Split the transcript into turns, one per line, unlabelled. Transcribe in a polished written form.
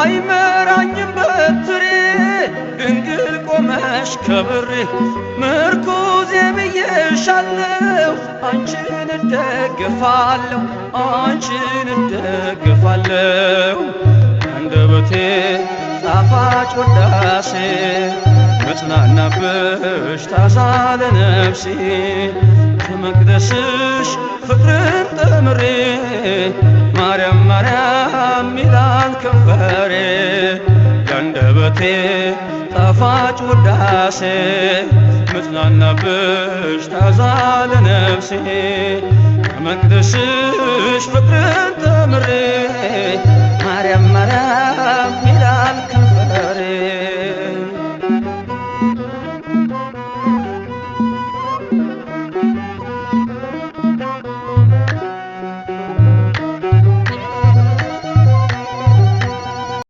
አይመራኝም በትሬ ድንግል ቆመሽ ከብሬ ምርኩዜ ብዬሻለሁ አንቺን እደግፋለሁ አንቺን እደግፋለሁ አንደበቴ ጣፋጭ ውዳሴ መጽናናብሽ ታዛለ ነፍሴ ከመቅደስሽ ፍቅርን ተምሬ ማርያም ማርያም ይላል ከንፈሬ ያንደበቴ ጣፋጭ ውዳሴ መጽናናብሽ ታዛለ ነፍሴ ከመቅደስሽ ፍቅርን ተምሬ ማርያም ማርያም